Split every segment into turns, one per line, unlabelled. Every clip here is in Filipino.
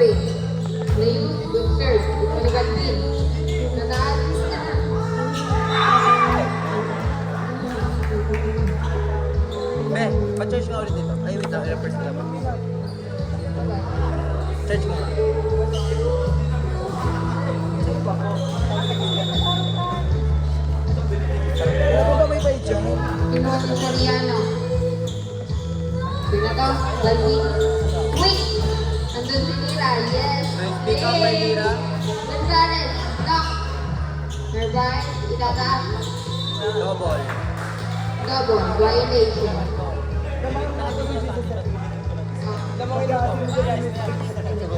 Serving. Layus, good serve. Maliban win. Nadaan.
Be, pa-charge nga ulit dito. Ay, wait lang. Ilang first lang. Charge mo nga. Ano ba may bay dyan?
Kinuha si Soriano. Pinato. Lagi. Wait! Andun si Mira. Yes.
Nice pick up by Mira.
Gonzales. Knock. Nervine. Itataas.
Double.
Double. Violation.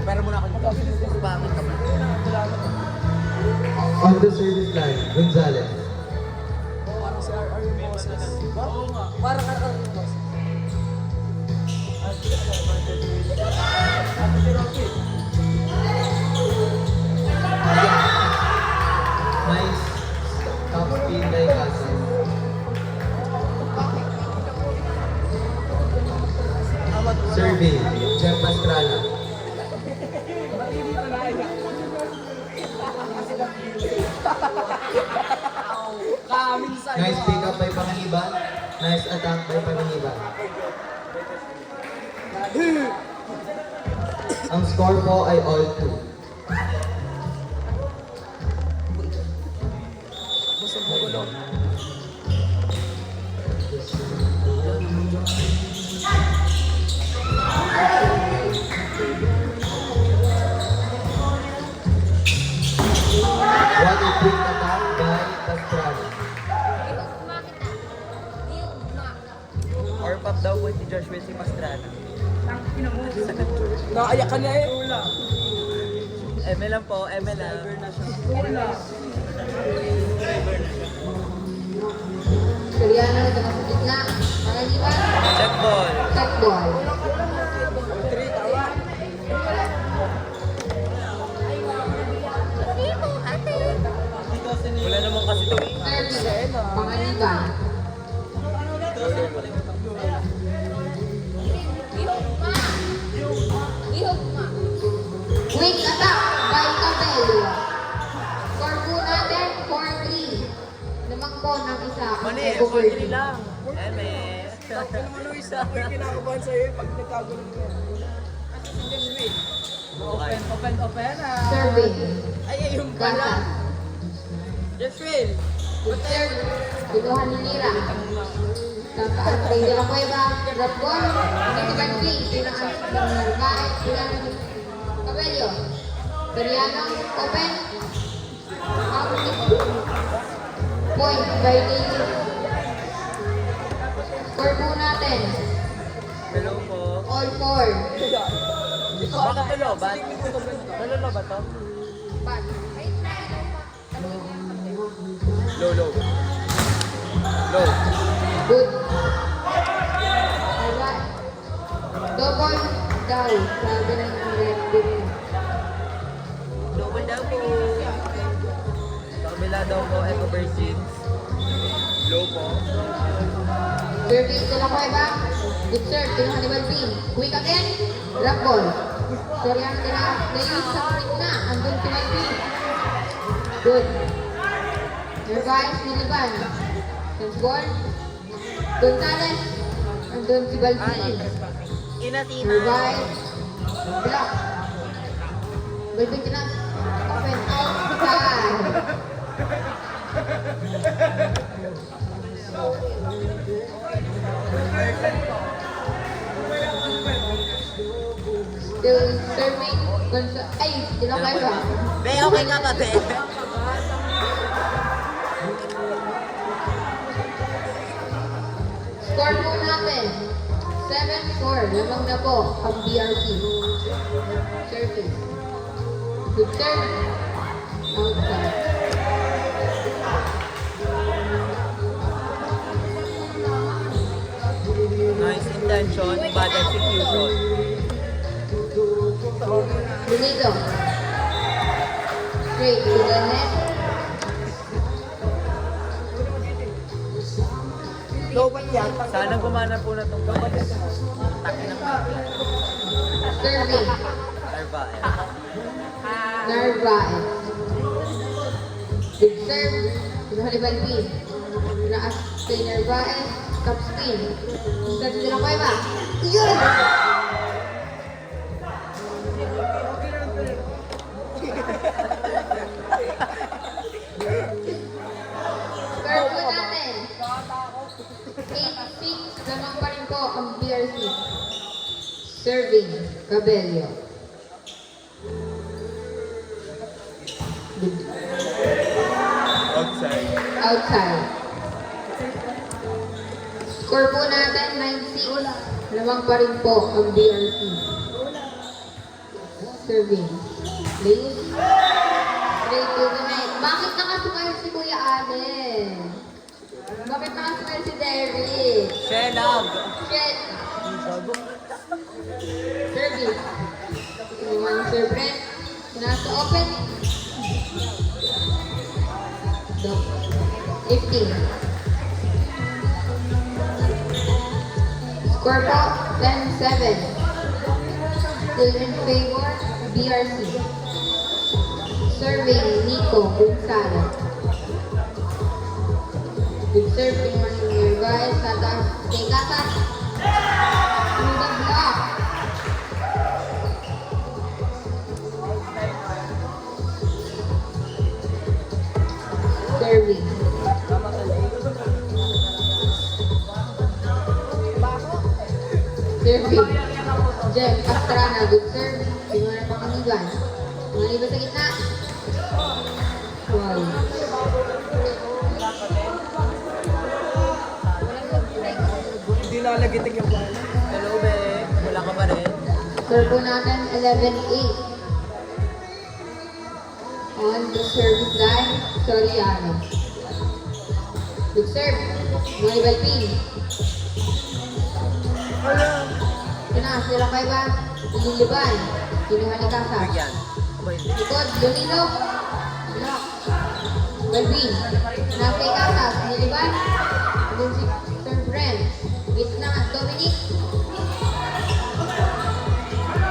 Pero muna ako dito. Pangit ka man.
On the service line, Gonzales.
Parang ano boss?
Nice top spin by Cassie. Serving, Jeff Pastrana. Nice pick up by Panganiban. Nice attack by Panganiban. Ang score po ay all 2. What a quick attack by Pastrana.
Or pop daw po si Joshua si Pastrana.
Nakaayak ka na eh.
ML lang po, ML lang.
Soriano. Ito sa gitna. Pangaliban.
Check ball.
Check ball.
Wala naman kasi ito eh.
Serving. Pangaliban. Quick attack by Capello. Score po natin 4-3. Lamang po ng isa.
Mani,
Echo
4-3
Birdie.
lang. ML.
Ano mo nung isa? Ako'y kinakabahan sa'yo pag nagtago ng yan.
Okay.
Open ah.
Serving.
Ay, yung
Gasa.
Just win.
Good serve. Kinuha ni Mira. Tataan kay De La Cueva. Drop ball. Titigan free. Tinaan ng Narvaez. Tinaan ng Cabello. Soriano. Open. Out. Point by Navy. Score po natin.
Hello po.
All 4.
Bakit tulobat? Tulobat ba to?
Back.
Low, low. Low.
Good. Alright. Double daw. Sabi ng red bull.
Double daw po. Sa kabila daw po, Echo Versins. Low po.
Serving De La Cueva. Good serve. Kinuha ni Balvin. Quick again. Drop ball. Soriano de la Layus sa gitna. Andun si Balvin. Good. Nervine Niliban. Sense ball. Gonzales. Andun si Balvin.
Inatina.
Nervine. Block. Balvin tinap. Open outside. Still serving. Ay, De La Cueva.
Be, okay ka ba, be?
Score po natin. 7-4. Lamang na po ang BRC. Service. Good serve. Outside.
Nice intention, bad execution.
Benito. Straight to the net.
Lobat yan.
Sana gumana po na itong bias. Taki ng mga.
Serving.
Narvaez.
Narvaez. Good serve. Kinuha ni Balvin. Naas kay Narvaez. Top spin. Serve nila ko ba? Yun! Score po natin. 8-6. Lamang pa rin po ang BRC. Serving. Cabello. Good.
Outside.
Outside. Score po natin 9-6. Lamang pa rin po ang BRC. Serving. Please. Straight to the net. Bakit nakasukay si Kuya Allen? Bakit nakasukay si Derrick?
Shelag.
Shit. Serving. Inuman ni Sir Brent. Nasa open. So, 15. Score po, 10-7. Still in favor, BRC. Serving, Nico Gonzalo. Good serve, pinuha ni Narvaez. Tatas, kay Tatas. Through the block. Serving. Serving. Jeff Pastrana, good serve. Pinuha na Pangaliban. Pangaliban sa gitna. Wow.
Hindi nalagitik yung ball.
Hello, be. Wala ka pa rin.
Score po natin 11-8. On the service line, Soriano. Good serve. Mga Balpin. Yun na, sila kayo ba? Ililiban. Kinuha ni Casa.
Bigyan. Aba, hindi.
Likod, Donino. Lock. Balpin. Nasa Casa. Ililiban. Doon si Sir Brent. Gitna, Dominic.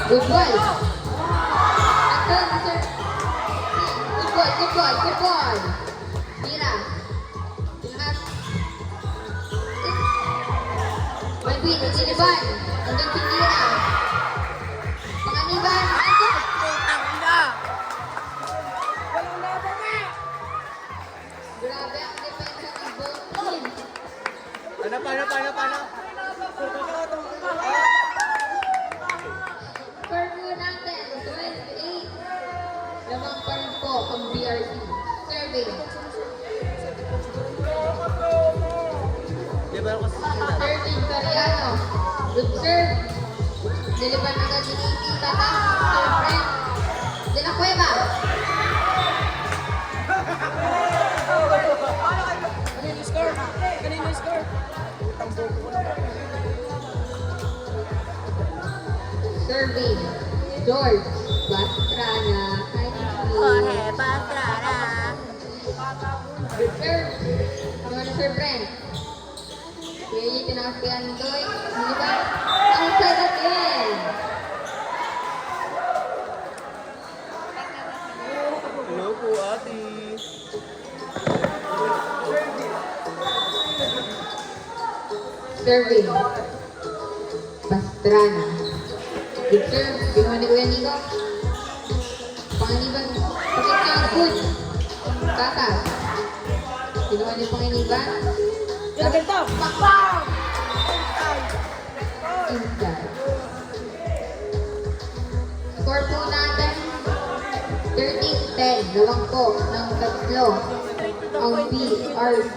Good ball. Ito, Sir. Good ball, good ball. Tira. Tinaas. Balpin, Ililiban. Andun si Tira. Panganiban. Ito. Grabe ang depensa ng both teams.
Paano?
Score po natin, 28. Lamang pa rin po ang BRC. Serving.
Di ba ako sila?
Serving, Soriano. Good serve. Niliban agad ni Niki. Tatas. Sir Brent. De La Cueva.
Kanino yung score? Kanino yung score?
Serving. George. Pastrana. Hi, Niki.
Pastrana.
Good serve. Naman Sir Brent. Kaya tinakas kay Andoy. Niliban. Outside again.
Hello po, ate.
Serving. Pastrana. Good serve. Kinuha ni Kuya Nico. Panginiban. Pakit niya ang good. Tatas. Kinuha ni Panginiban.
Ganito!
Inside. Score po natin 13-10. Lawang po ng tatlo ang BRC.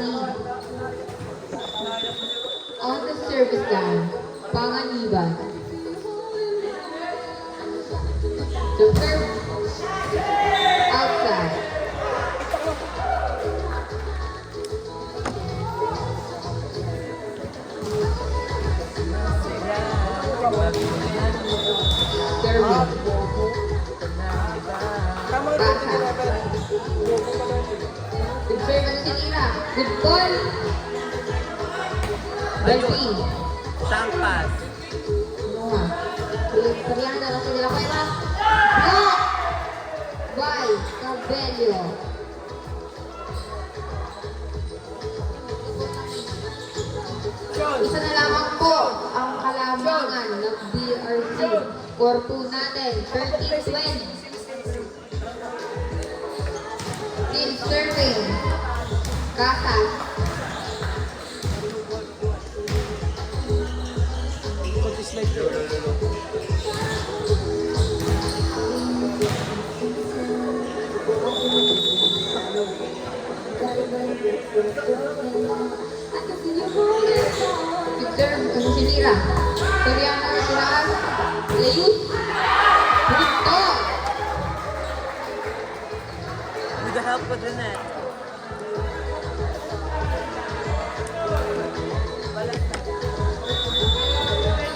On the service line, Panganiban. The serve outside. Serving.
Tama rin
Basa.
yung level.
Good serve ang sinira. Good ball. Balpin.
Sangpas.
Noah. Parihan na lang sila kayo ba? Cabello. Isa na lamang po ang kalamangan ng BRC. Score po natin, 13-20. Team serving. Casas.
Konti-slide ko.
Victor Sinira. Soriano Ras. Leus. Brito.
With the help of the net.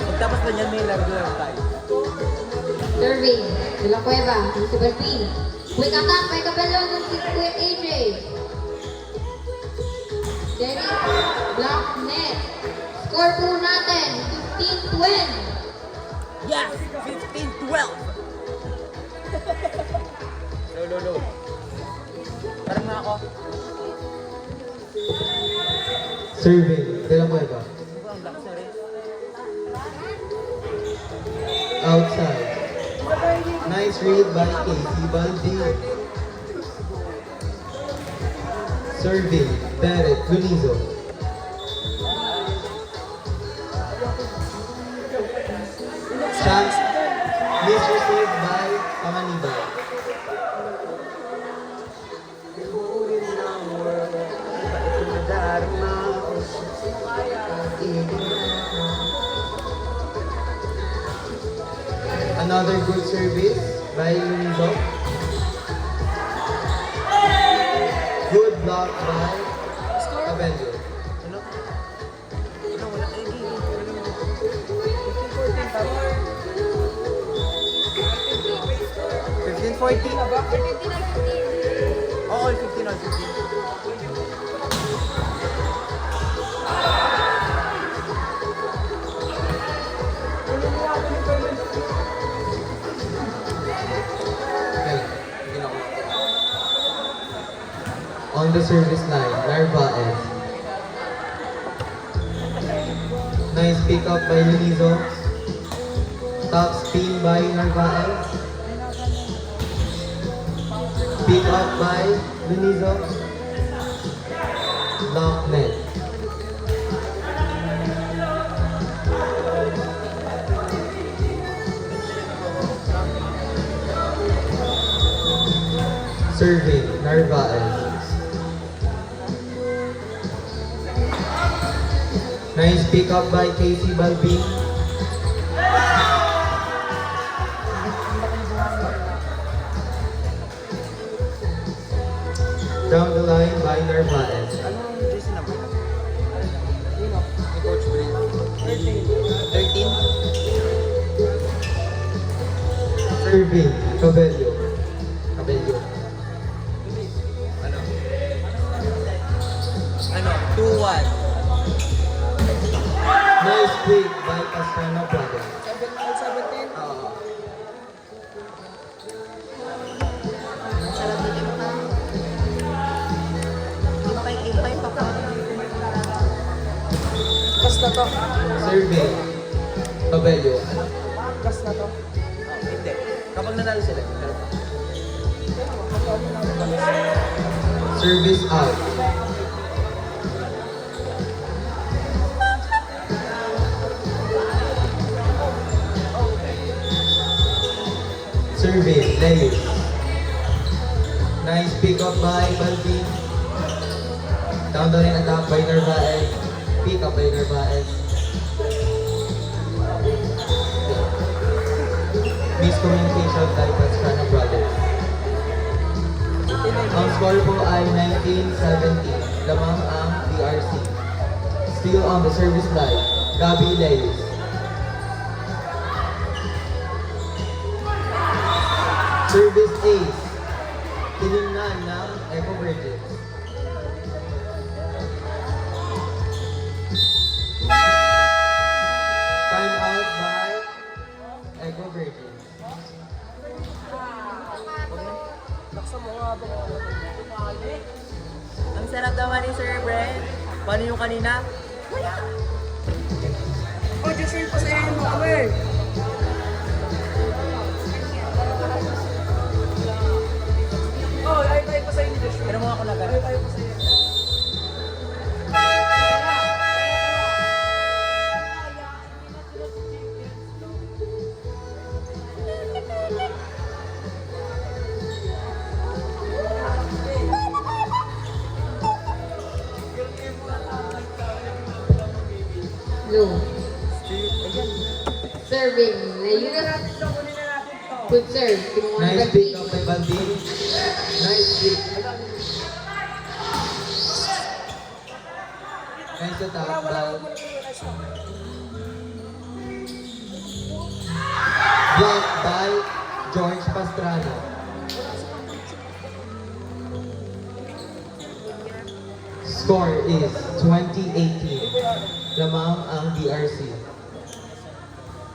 Pagtapos na niyan, may largo lang tayo.
Serving. De La Cueva. Si Balpin. Quick attack by Cabello ng si Kuya AJ. Derek. Block net. Score po natin, 15-20.
Yes! 15-12! Low. Parang nga ako.
Serving, De La Cueva.
Ang lakas na rin.
Outside. Nice read by Casey Baldi. Serving, Derek Lunizo. Chance misreceived by Pamaniba. Another good service by Lunizo. Good block by Cabello.
Ano? Wala. Eh, di. 15-14 na ba? Oo, 15 on 15.
Okay. On the service line, Narvaez. Nice pick up by Lunizo. Top spin by Narvaez. Pick up by Lunizo. Lock net. Serving, Narvaez. Nice pick up by Casey Balbin. Down the line by Narvaez.
Anong jersey number? Ni Coach Brin. 13?
Serving, Cabello.
Ano? 2-1.
Nice pick by Pastrana Brothers.
17. Gas na to.
Serving, Cabello.
Gas na to.
Hindi. Kapag nanalo sila.
Service out. Serving, Leyes. Nice pick up by Balvin. Down the line attack by Narvaez. Pick up by Narvaez. Miscommunication by Pastrana Brothers. Ang score po ay 19-17. Lamang ang BRC. Still on the service line, Gabi Leyes. Service ace. Tinignan ng Eco Virgins. Time out by Eco Virgins.
sa mga
Ang sarap naman ni Sir Brent. Paano yung kanina?
Oh, just pa sa inyo mo kami. Oh, ay tayo pa sa inyo, Joshua.
Pero mo ako na
Ay tayo pa sa inyo.
Low. Serving. Layunas. Good serve. Kinuha ni
Nice
Balbin.
pick up by Balbin. Nice pick. Nice attack by blocked by George Pastrana. Score is 2018. Lamang ang DRC.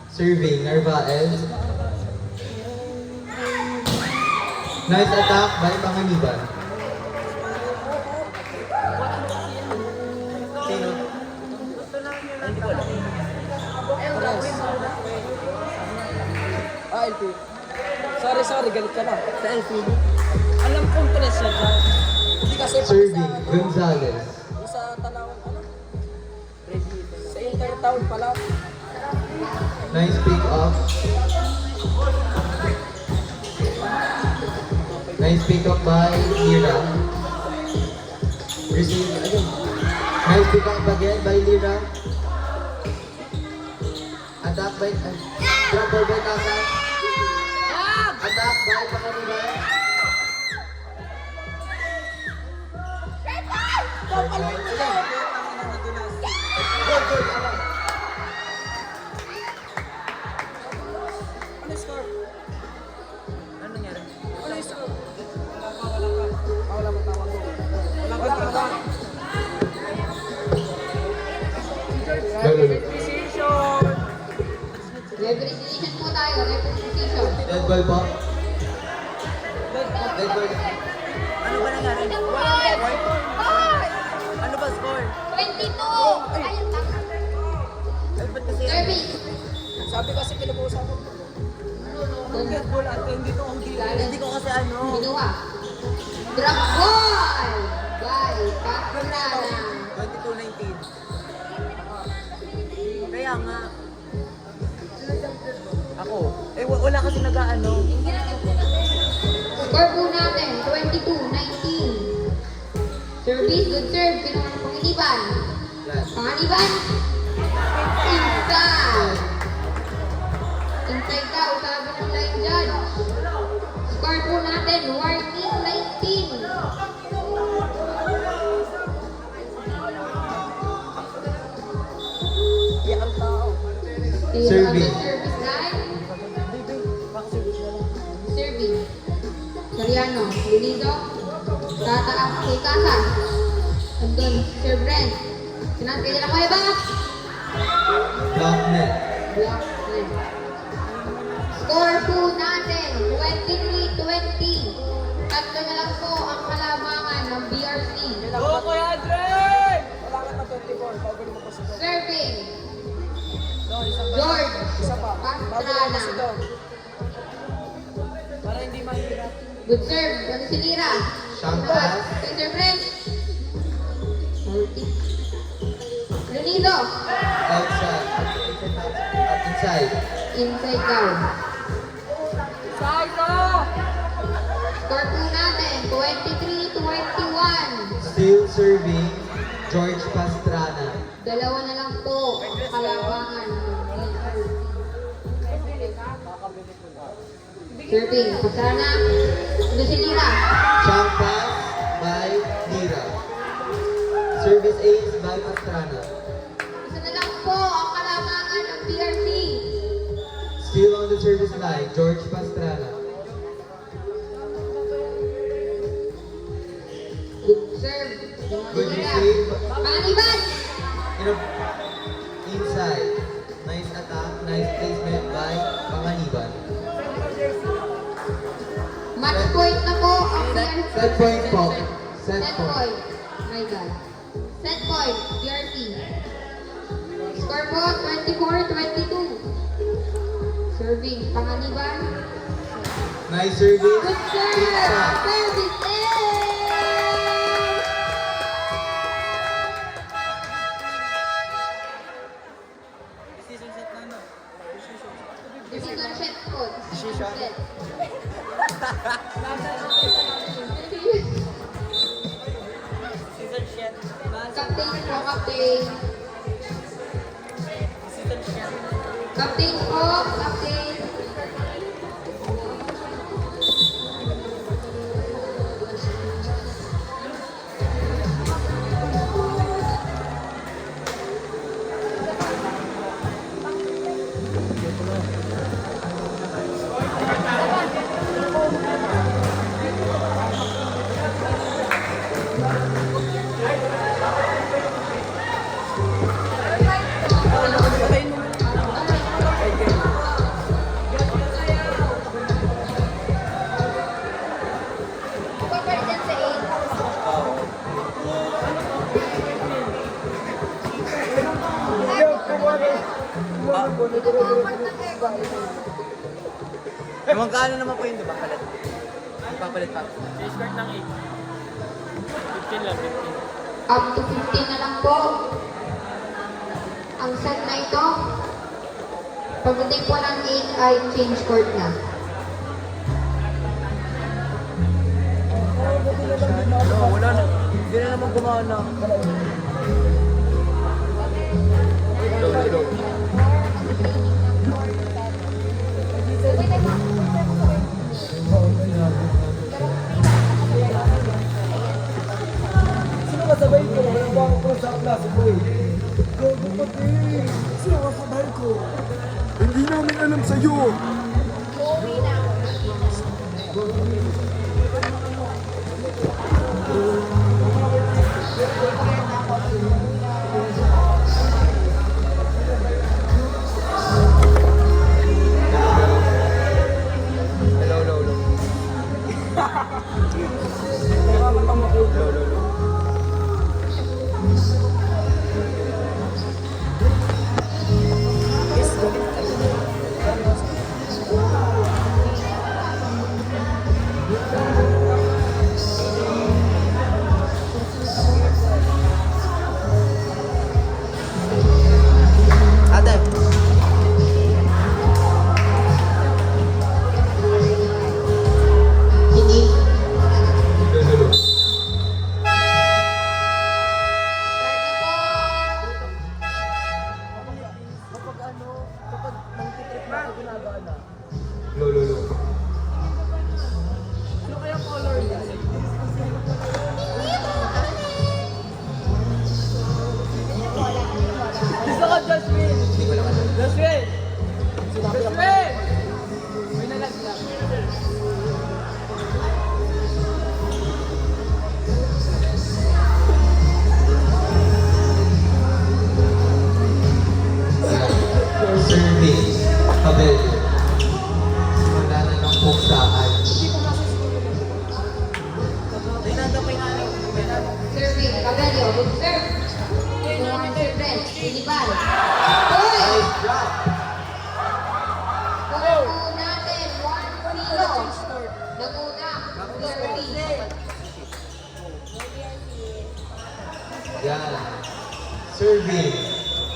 Serving Narvaez. Nice attack by Panganiban.
Sino? Ay, hindi ko alam.
Ah, LP. Sorry, galit ka na.
Sa LP.
Alam kong tres yan. Hindi kasi pag
Serving Gonzalez.
sa Tanawan, ano? Sa Intertown pala.
Nice pick up. Nice pick up by Lira. Receive again. Nice pick up again by Lira. Attack by drop ball by Casa. Attack by Panganiban.
Ano yung score?
Ano nangyari?
Ano yung score? Wala mo tawag mo. Wala ka tawag. Decision!
Referee decision po tayo. Referee decision.
Dead ball po. Dead ball.
Ano ba nangyari? Ano ba score?
22! Ayun lang.
Ay, ba't kasi?
Serving.
Sabi kasi pinag-uusapan ko. Basketball at hindi to ang gila.
Hindi ko kasi ano.
Binuha. Drop ball! By Pastrana.
22-19. Kaya nga. Ako. Eh, wala kasi nag-ano.
Score po natin, 22-19. Service, good serve. Kinuha ng Panganiban.
Last.
Panganiban. Inside. Inside daw, sabi ng line judge. Score po natin, warning 19.
Iyak ang tao.
Still on the
Serving.
service line. Serving. Soriano, Lunido. Tataas kay Casa. Andun, Sir Brent. Sinasay nila ko ba?
Block net.
Block net. Score po natin, 23-20. Tatlo na lang po ang kalamangan ng BRC.
Oo, Kuya Andre! Wala ka na 24. Bago mo pa si Don.
Serving,
No, isa pa.
George
Isa pa. Bago mo pa si
Pastrana.
Don. Para hindi mahirap.
Good serve, ano si Lira?
Siyang
Good.
pass.
Kay Sir Brent. Lunido,
Outside. At inside.
inside down.
Saito!
Score po natin, 23-21.
Still serving George Pastrana.
Dalawa na lang po ang kalabangan ng Serving, Pastrana. Ano si Lira?
Siyang pass by Lira. Service ace by Pastrana.
Isa na lang po ang kalabangan ng BRC.
Still on the service line, George Pastrana.
Good serve.
Good receive.
Panganiban!
Inside. Nice attack, nice placement by Panganiban.
Match point na po ang DRC.
Set point po. Set
Set
point.
point. My God. Set point, DRC. Score po, 24-22. Serving, Panganiban.
Nice service.
Good serve!
Isa.
Service in!
Decision set na no?
Decision set po. Decision
Decision.
set.
Decision set.
Captain po, captain.
Decision set.
Captain po, captain. Pagpalitan sa 8.
Magkano naman po yun, di ba? Palit. Ipapalit pa. Discard ng 8. 15 lang, 15.
Up to 15 na lang po. Ang set na ito. Pagdating po ng 8 ay change court na.
Ano, wala na. Hindi na naman gumana.
Sino kasabay ko? Wala ba ako sa klase ko eh? Gogo pati! Sino kasabay ko? Hindi namin alam sa'yo!
Hello, hello, hello. Hello, hello, hello. Ate.
Hindi. Lolo.
Kapag ano, kapag nang-trip na ako ginagana.
Lolo.
Ano kaya color niya? Gusto ko Joshua! Joshua! Joshua! May nalaglag.
Service. Kabel. Wala na ng puksaan.
Serving, Cabello, good serve. Tulungan service, Iniban. Uy!
Nice drop.
Score po natin, 1-0. Nanguna, DRC.
Yan. Serving.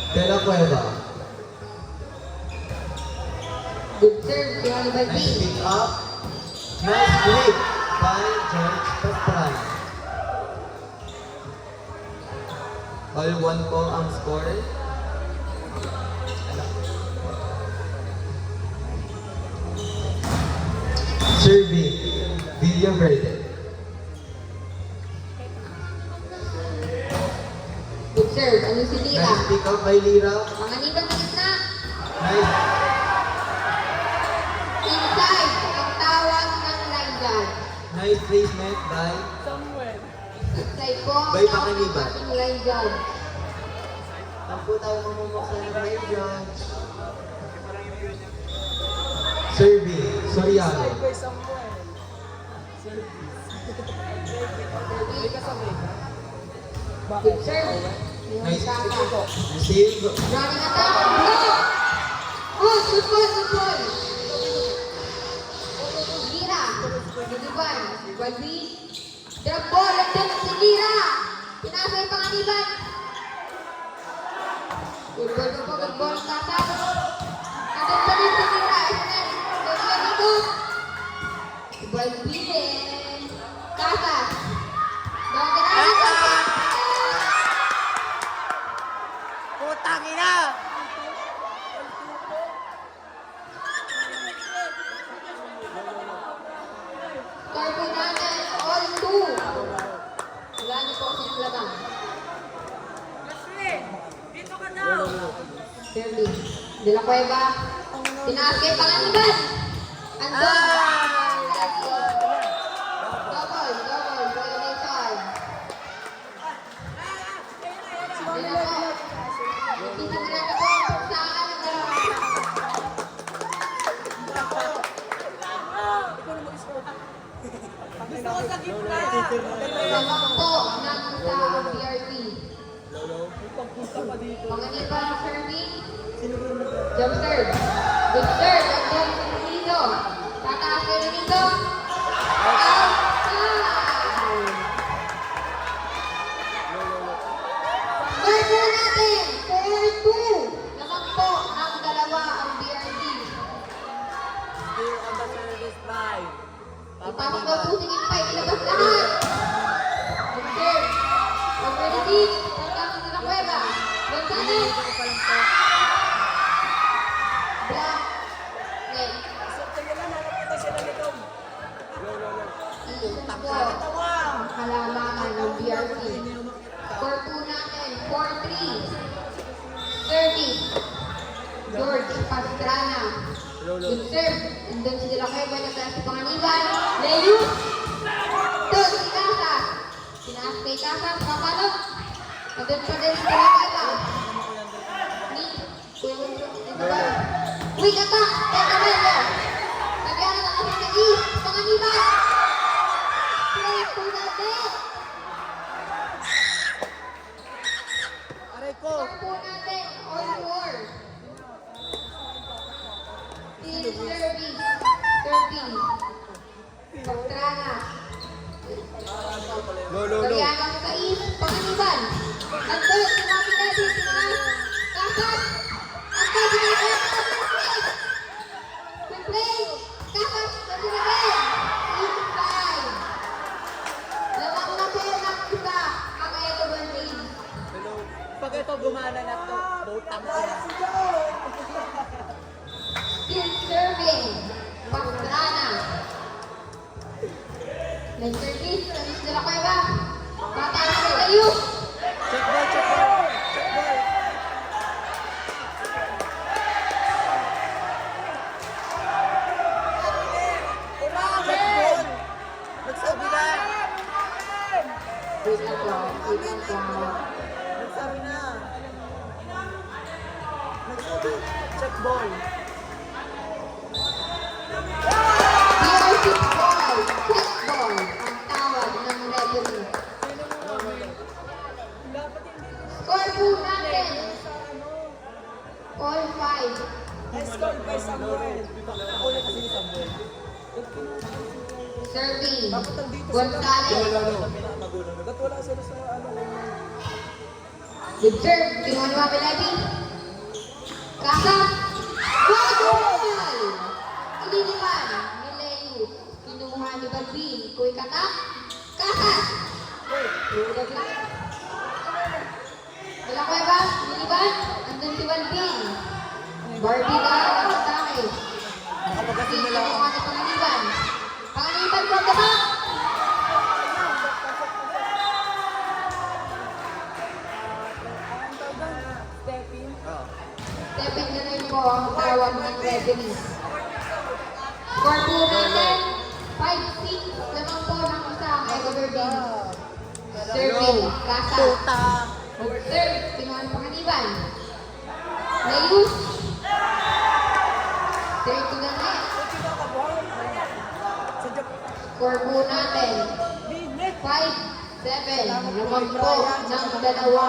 De La Cueva.
Good serve, Hannibal
Nice
B.
pick up. Nice break by George Pastrana. All 1 po ang score. Serving. Villaverde.
Good serve, ano si Lira?
Nice pick up by Lira.
Mga nito na gitna.
Nice.
Inside, ang tawag ng line judge.
Nice placement by
Samuel.
Inside po, ang
Bay
tawag ng
Pangaliban.
ating line judge.
Saan po tayo mamumuksan ng right judge? Serving. Soriano.
Side by Samuel.
Good serve.
Nice.
Kaka.
Receive.
Running attack. Block. Oh, good ball, good ball. Lira. Niliban. Walby. Drop ball. And then si Lira. Pinasay panganiban. Good ball, good ball, good ball. Kaka. Agad pa rin si Lira. Kaya dito. Walby din. Kaka. Doon ka na.
Putang ina!
Score po natin, all two. Wala niyo po kasi ng labang. Serving. De La Cueva. Tinaas kay Panganiban. Andon. Double, violation. Hindi na po. Titignan na po kung saan ang dalawa. Lamang po ng sa BRT. Panganiban serving. Jump serve. Good serve. Andun si Renito. Tataas kay Renito. Outside. Score po natin. 4-2. Lamang po ang dalawa ang BRT.
Still on the service by.
Ipasok daw po si Gimpay. Ilabas lahat. Good serve. Pag-receive. Tangkang si De La Cueva. Gonzales. Black. Net. Iisa po ang halamangan ng BRT. Score po natin, 4-3. Serving. George Pastrana. Good serve. And then si De La Cueva na si Panganiban. Leyus. Doon si Casas. Tinaas kay Casas. Papalok. And then pa din si De La Cueva. Ni. Quick attack. Tekamelo. Nagyari na kasi sa East. Panganiban. Play po natin.
Aray ko!
Score po natin, all four. Team service. Serving. Pastrana. Soriano sa East. Panganiban. Andun, sinabi natin, sinabi. Kasas. Andun, sinabi natin. Play. Kasas. Sinabi. Inside. Lamang na po ng isa. Ang Edo Bandit.
Hello. Pag ito gumana na to, butang ina.
Still serving. Pastrana. Next service. Service De La Cueva. Pataas kay Leyus.
Check ball, check ball! Check ball! Check ball! Nagsabi na!
Wait lang po. Wait lang po.
Nagsabi na! Nagsabi! Check ball!
BRC ball. Check ball. Ang tawag ng referee. Score po natin. All five. Serving. Gonzales. Good serve. Kinuha ni Mami Levy. Kaka. Goal! Ililipan ni Leyus. Kinuha ni Balvin. Kuy katak. Kaka. De La Cueva. Niliban. Andun si Balvin. Barbie na ang atake.
Nakapagasin nila ako.
Kinuha ni Panganiban. Panganiban from the back.
Oh.
Stepin na rin po ang tawag ng referee. Score po natin, 5-6 lamang po ng isang Edo Verdin. Serving, Kasa.
Puta!
Serve, kinuha ng Panganiban. Leyus. Serve to the net. Score po natin. 5-7. Lamang po ng dalawa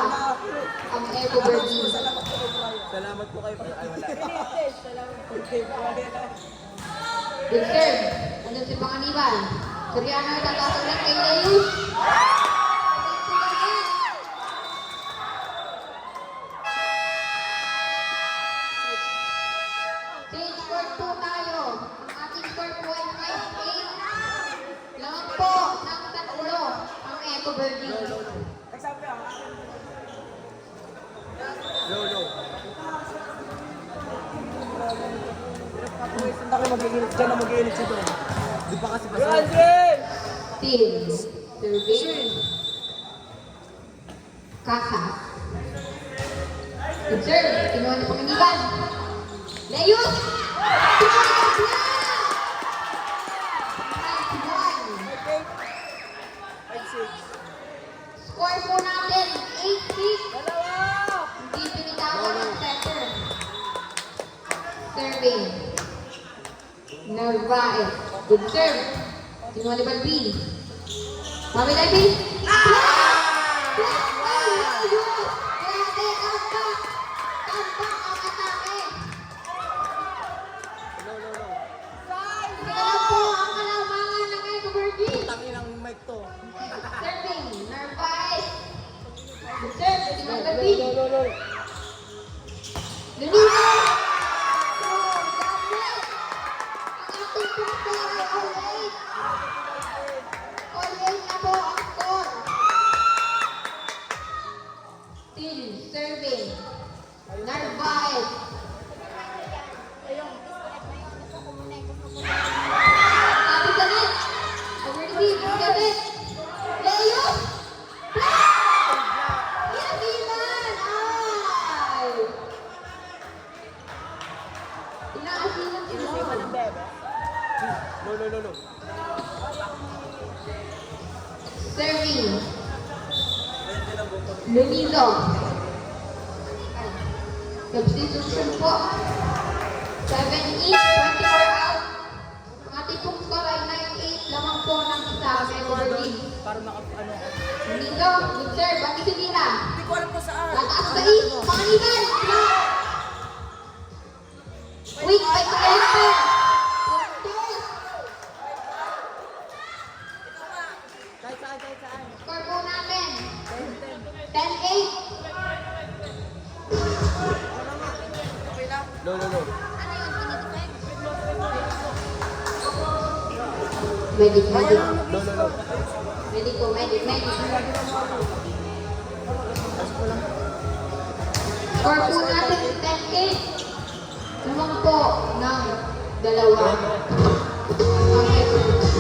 ang Eco Berlin.
Salamat po kayo. Ay, wala.
Good serve. Andun si Panganiban. Soriano tatasok lang kay Leus. Change score po tayo. Ang ating score po ay 5-8. Lamang po ng tatlo ang Eco Berlin.
Low, low. Di pa kasi basta.
Team. Serving. Kasa. Good serve. Kinuha ni Panganiban. Leus! Pinakagod na! 91. Score po natin, 8-6. Hindi pinitawan ng center. Serving. Narvaez. Good serve. Kinuha ni Balbin. Mami Balbin. Grabe, comeback. Comeback ang atake.
Low, low, low.
Ito na po ang kalamangan ng Eco Berlin.
Tangin ang mic to.
Serving. Narvaez. Good serve. Kinuha ni Balbin. Lunito. Always na po ang score. Still serving. Narvaez. Kapit ka net. Over the beat. Kapit. Leus. Yabiman. Ay. Inaasilan sila.
Low, low, low, low.
Serving. Lunito. Substitution po. 7 each, 24 out. Ang ating pong score ay 9-8. Lamang po ng isa. Eco Berlin.
Para maka, ano,
Lunito, good serve. Ang isinira.
hindi ko alam kung saan.
Tataas sa east. Panganiban. Quick by Clever. Puntos.
Kahit saan, kahit saan.
Score po natin. 10-8.
Low, low, low.
Medic.
Low, low, low.
Medic po, medic. Score po natin 10-8. Lamang po ng dalawa. Ang Eco Berlin.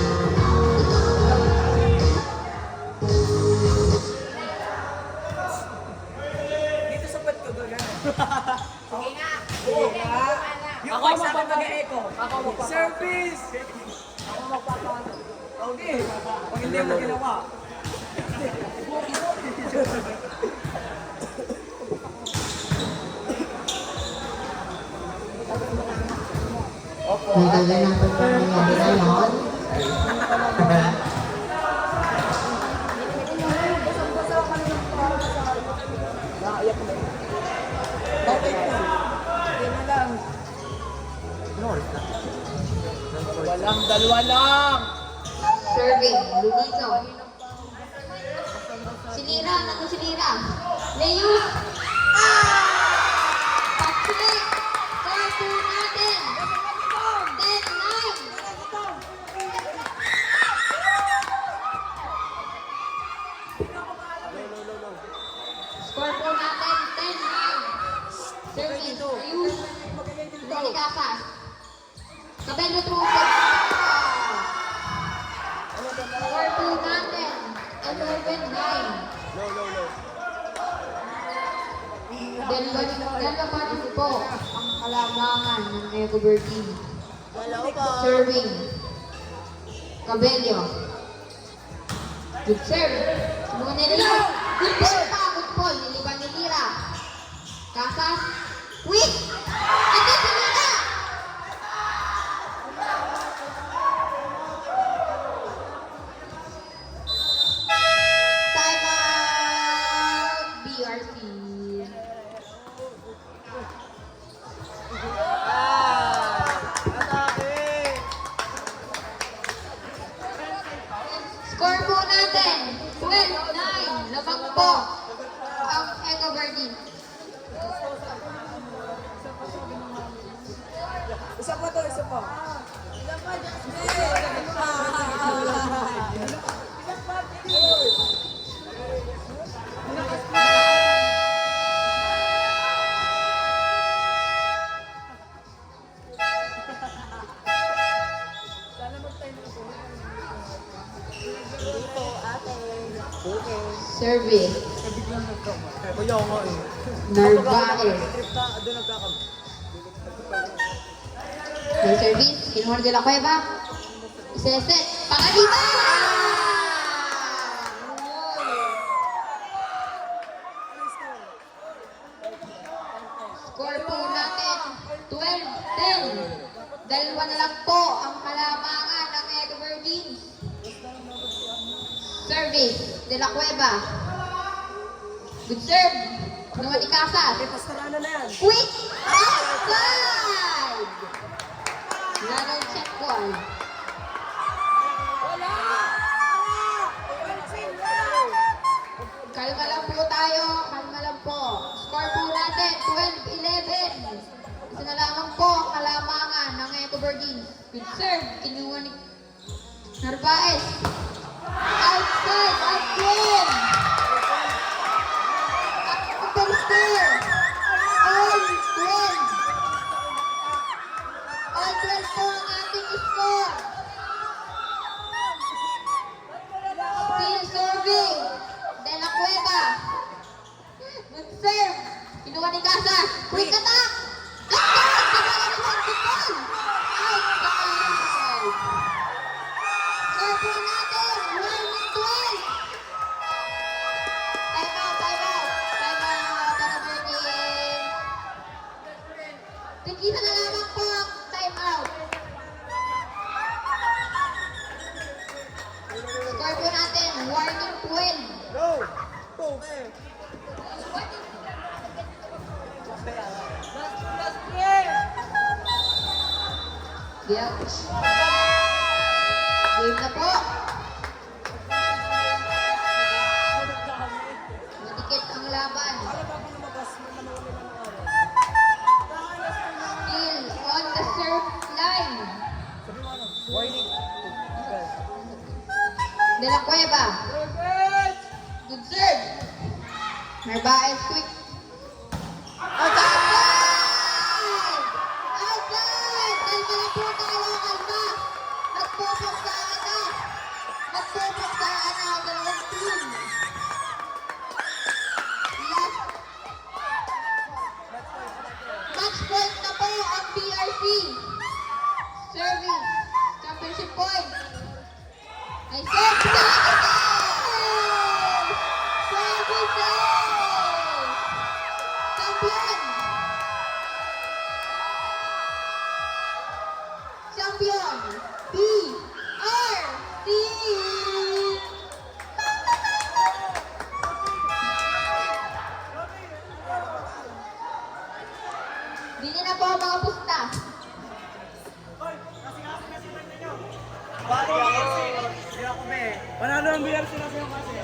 Dito sa pad ko, gano'n.
Ako ang magpapag-eco. Ako ang service! Ako ang magpapag... Okay. Pag hindi mo ginawa.
May gaganang pagpapangyari ngayon.
Bakit po? Hindi na lang. Walang dalawa lang.
Serving. Lunito. Sinira. Naku sinira. Leus. Patrick. Score po natin. 10-9. Score po natin 10-9. Serving. Leus. Hindi Casas. Cabello Truco. Score po natin 11-9.
Low, low, low.
Dalawa pa rin po ang kalamangan ng Eco Berlin.
Hello po.
Serving. Cabello. Good serve. Muna nila. Good ball pa. Good ball. Niliban ni Lira. Casas. Quick. Ito si Lira. Score po natin, 12-9. Lamang po ang Eco Verdin.
Isa pa to, isa pa.
Service.
Kuya ko nga eh.
Narvaez.
Trip ka, doon nagkakam.
May service. Kinuha de la Cueva. Iseset. Pangaliba! Score po natin, 12-10. Dalawa na lang po ang kalamangan ng Eco Verdin. Service. De la Cueva. Good serve. Kinuha ni Casas.
Pastarana na yan.
Quick outside! Level check ball. Kalma lang po tayo. Kalma lang po. Score po natin, 12-11. Isa na lamang po ang kalamangan ng Eco Verdin. Good serve. Kinuha ni Narvaez. Outside again! Upper score! All 12. All 12 po ang ating score. Still serving. De la Cueva. Good serve. Kinuha ni Casas. Quick attack. Outside. Score po natin. 1-12. Time out, time out. Time out. Eco Verdin. Tigisa na lamang po ang time out. Score po natin, warning 12.
Go! Go, eh.
Ouch. Game na po. Matikit ang laban. Still on the serve line.
Warning.
De la Cueva. Good serve. Narvaez quick. Outside! Outside! Kalma lang po tayo, kalma. Nagpupuksaan na. Nagpupuksaan na ang dalawang team. Last. Match point na po ang BRC. Serving. Championship point. Ay, serve! Services! Champion! Champion! BRC! Bili na po ang mga pusta.
Bakit ako? Hindi ako, be. Panalo ang BRC na sa'yo kasi.